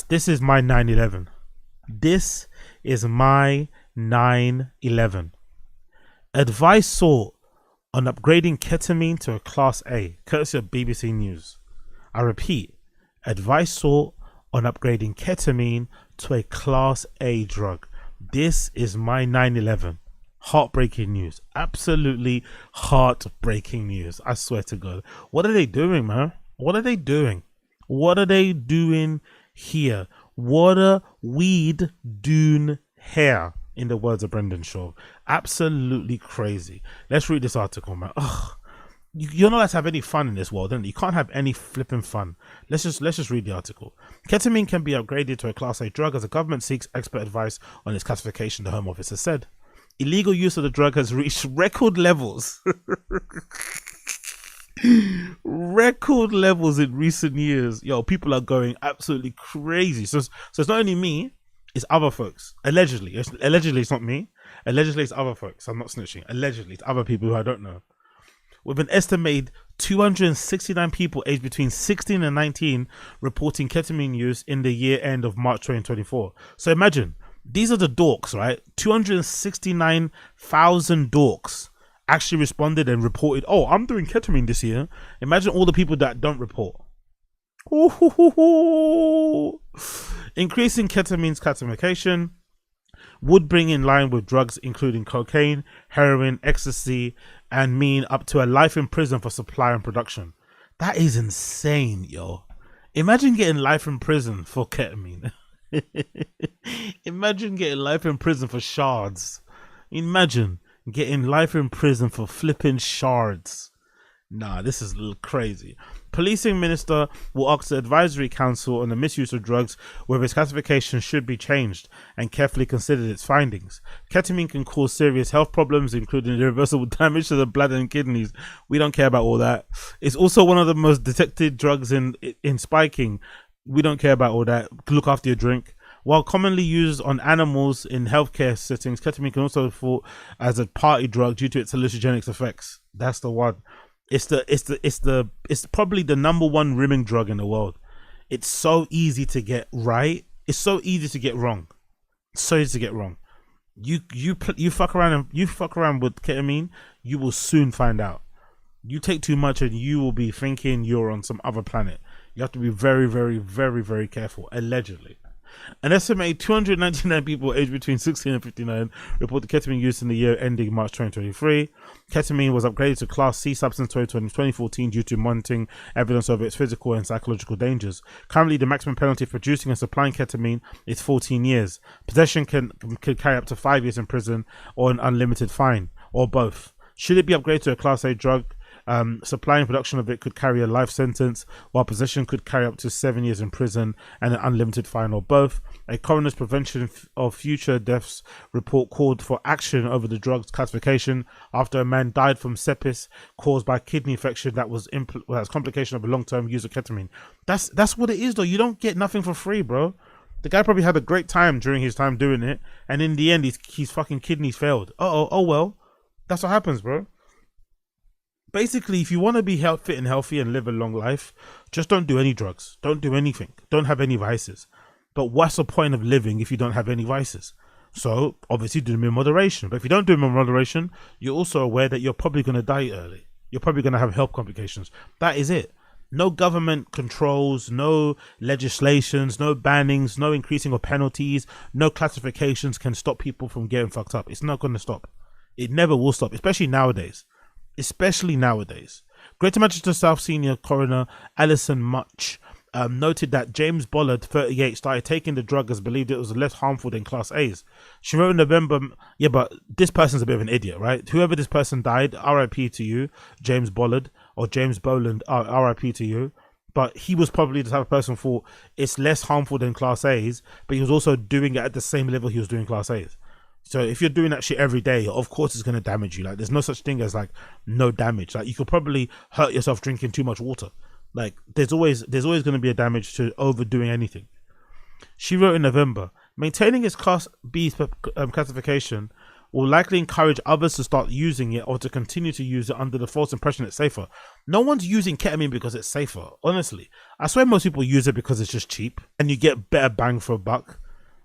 This is my 9/11. This is my 9/11. Advice sought on upgrading ketamine to a Class A, courtesy of BBC News. I repeat, advice sought on upgrading ketamine to a Class A drug. This is my 9/11. Heartbreaking news. Absolutely heartbreaking news. I swear to God. What are they doing, man? What are they doing? What are they doing here? What are weed doing here? In the words of Brendan Shaw. Absolutely crazy. Let's read this article, man. Ugh. You're not allowed to have any fun in this world, and you can't have any flipping fun. Let's just read the article. Ketamine can be upgraded to a Class A drug as the government seeks expert advice on its classification, the Home Office has said. Illegal use of the drug has reached record levels. Record levels in recent years. Yo, people are going absolutely crazy. So it's not only me, it's other folks. Allegedly it's not me. Allegedly it's other folks. I'm not snitching. Allegedly it's other people who I don't know. With an estimated 269 people aged between 16 and 19 reporting ketamine use in the year end of March 2024. So imagine, these are the dorks, right? 269,000 dorks actually responded and reported, oh, I'm doing ketamine this year. Imagine all the people that don't report. Increasing ketamine's classification would bring in line with drugs including cocaine, heroin, ecstasy, and mean up to a life in prison for supply and production. That is insane, yo. Imagine getting life in prison for ketamine. Imagine getting life in prison for shards. Imagine getting life in prison for flipping shards. Nah, this is a little crazy. Policing minister will ask the advisory council on the misuse of drugs whether its classification should be changed and carefully consider its findings. Ketamine can cause serious health problems, including irreversible damage to the bladder and kidneys. We don't care about all that. It's also one of the most detected drugs in spiking. We don't care about all that. Look after your drink. While commonly used on animals in healthcare settings, ketamine can also be thought as a party drug due to its hallucinogenic effects. That's the one. It's probably the number one rimming drug in the world. It's so easy to get right. It's so easy to get wrong. It's so easy to get wrong. You fuck around with ketamine, you will soon find out. You take too much and you will be thinking you're on some other planet. You have to be very, very, very, very careful. Allegedly. An estimated 299 people aged between 16 and 59 reported ketamine use in the year ending March 2023. Ketamine was upgraded to Class C substance in 2014 due to monitoring evidence of its physical and psychological dangers. Currently, the maximum penalty for producing and supplying ketamine is 14 years. Possession could carry up to 5 years in prison or an unlimited fine, or both. Should it be upgraded to a Class A drug, supply and production of it could carry a life sentence, while possession could carry up to 7 years in prison and an unlimited fine, or both. A coroner's prevention of future deaths report called for action over the drug's classification after a man died from sepsis caused by kidney infection that was complication of a long-term use of ketamine. That's what it is, though. You don't get nothing for free, bro. The guy probably had a great time during his time doing it, and in the end, his fucking kidneys failed. Oh well. That's what happens, bro. Basically, if you want to be fit and healthy and live a long life, just don't do any drugs. Don't do anything. Don't have any vices. But what's the point of living if you don't have any vices? So, obviously, do them in moderation. But if you don't do them in moderation, you're also aware that you're probably going to die early. You're probably going to have health complications. That is it. No government controls, no legislations, no bannings, no increasing of penalties, no classifications can stop people from getting fucked up. It's not going to stop. It never will stop, especially nowadays. Greater Manchester South Senior Coroner Alison Much noted that James Bollard, 38, started taking the drug as believed it was less harmful than Class A's. She wrote in November, yeah, but this person's a bit of an idiot, right? Whoever this person died, RIP to you, James Bollard or James Boland, RIP to you. But he was probably the type of person who thought it's less harmful than Class A's, but he was also doing it at the same level he was doing Class A's. So if you're doing that shit every day, of course it's going to damage you. Like, there's no such thing as like no damage. Like, you could probably hurt yourself drinking too much water. Like, there's always going to be a damage to overdoing anything. She wrote in November, maintaining its Class B classification will likely encourage others to start using it or to continue to use it under the false impression it's safer. No one's using ketamine because it's safer, honestly. I swear most people use it because it's just cheap and you get better bang for a buck.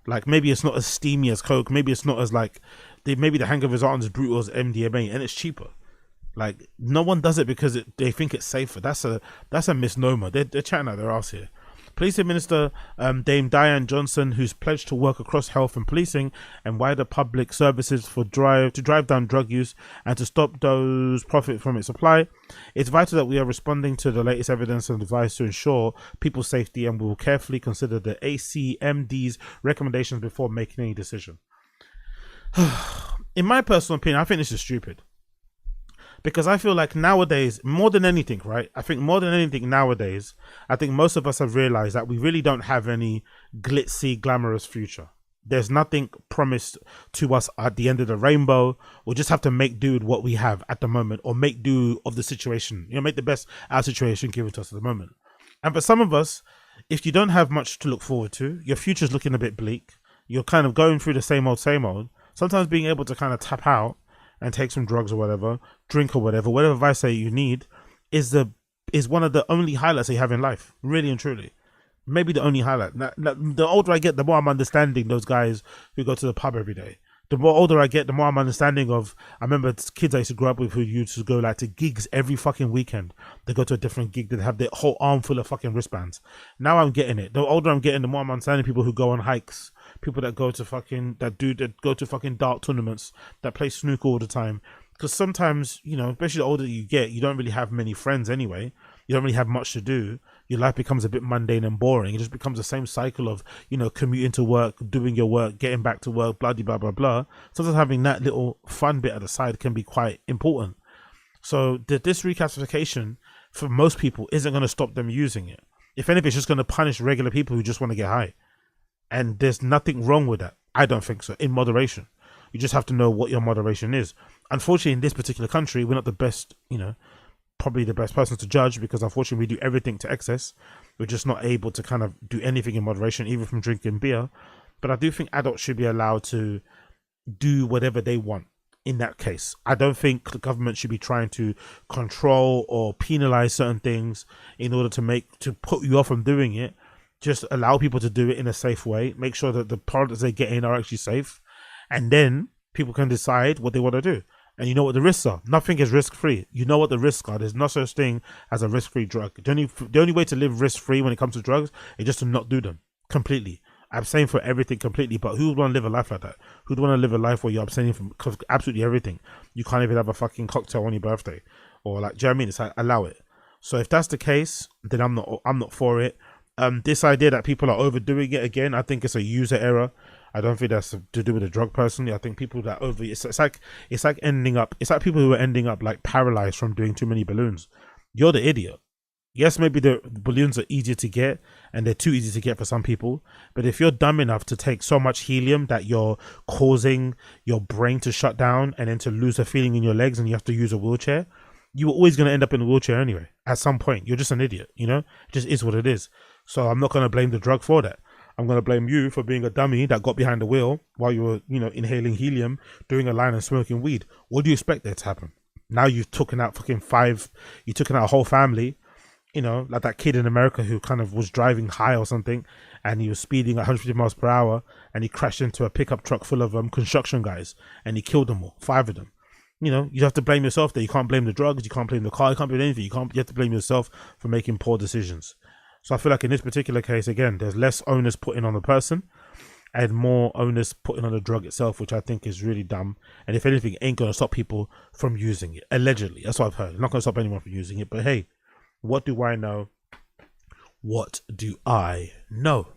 Like, maybe it's not as steamy as coke, maybe it's not as like, maybe the hangovers aren't as brutal as MDMA, and it's cheaper. Like, no one does it because they think it's safer. That's a misnomer. They're chatting out their ass here. Policing Minister Dame Diane Johnson, who's pledged to work across health and policing and wider public services to drive down drug use and to stop those profit from its supply. It's vital that we are responding to the latest evidence and advice to ensure people's safety, and we will carefully consider the ACMD's recommendations before making any decision. In my personal opinion, I think this is stupid. Because I feel like nowadays, more than anything, right? I think more than anything nowadays, I think most of us have realized that we really don't have any glitzy, glamorous future. There's nothing promised to us at the end of the rainbow. We'll just have to make do with what we have at the moment, or make do of the situation. You know, make the best out of the situation given to us at the moment. And for some of us, if you don't have much to look forward to, your future's looking a bit bleak, you're kind of going through the same old, sometimes being able to kind of tap out and take some drugs or whatever, drink or whatever advice that you need is one of the only highlights you have in life, really and truly. Maybe the only highlight. Now, the older I get, the more I'm understanding those guys who go to the pub every day. The more older I get, the more I'm understanding of, I remember kids I used to grow up with who used to go like to gigs every fucking weekend. They go to a different gig, they have their whole arm full of fucking wristbands. Now I'm getting it. The older I'm getting, the more I'm understanding people who go on hikes, people that go to fucking dart tournaments, that play snooker all the time. Because sometimes, you know, especially the older you get, you don't really have many friends anyway. You don't really have much to do. Your life becomes a bit mundane and boring. It just becomes the same cycle of, you know, commuting to work, doing your work, getting back to work, blah, blah, blah, blah. Sometimes having that little fun bit at the side can be quite important. So this reclassification for most people isn't going to stop them using it. If anything, it's just going to punish regular people who just want to get high. And there's nothing wrong with that. I don't think so. In moderation. You just have to know what your moderation is. Unfortunately, in this particular country, we're not the best, you know, probably the best person to judge, because unfortunately we do everything to excess. We're just not able to kind of do anything in moderation, even from drinking beer. But I do think adults should be allowed to do whatever they want in that case. I don't think the government should be trying to control or penalize certain things in order to put you off from doing it. Just allow people to do it in a safe way. Make sure that the products they get in are actually safe. And then people can decide what they want to do. And you know what the risks are. Nothing is risk-free. You know what the risks are. There's no such thing as a risk-free drug. The only way to live risk-free when it comes to drugs is just to not do them completely. Abstain for everything completely. But who would want to live a life like that? Who'd want to live a life where you're abstaining from absolutely everything? You can't even have a fucking cocktail on your birthday. Or like, do you know what I mean? It's like, allow it. So if that's the case, then I'm not for it. This idea that people are overdoing it, again, I think it's a user error. I don't think that's to do with the drug personally. I think people that it's like people who are ending up like paralyzed from doing too many balloons. You're the idiot. Yes, maybe the balloons are easier to get and they're too easy to get for some people. But if you're dumb enough to take so much helium that you're causing your brain to shut down and then to lose a feeling in your legs and you have to use a wheelchair, you're always going to end up in a wheelchair anyway. At some point, you're just an idiot, you know? It just is what it is. So I'm not going to blame the drug for that. I'm going to blame you for being a dummy that got behind the wheel while you were, you know, inhaling helium, doing a line and smoking weed. What do you expect there to happen? Now you've taken out you've taken out a whole family, you know, like that kid in America who kind of was driving high or something and he was speeding 150 miles per hour and he crashed into a pickup truck full of construction guys and he killed them all, 5 of them. You know, you have to blame yourself there. You can't blame the drugs, you can't blame the car, you can't blame anything. You have to blame yourself for making poor decisions. So I feel like in this particular case, again, there's less onus put in on the person and more onus put in on the drug itself, which I think is really dumb. And if anything, it ain't going to stop people from using it. Allegedly. That's what I've heard. It's not going to stop anyone from using it. But hey, what do I know? What do I know?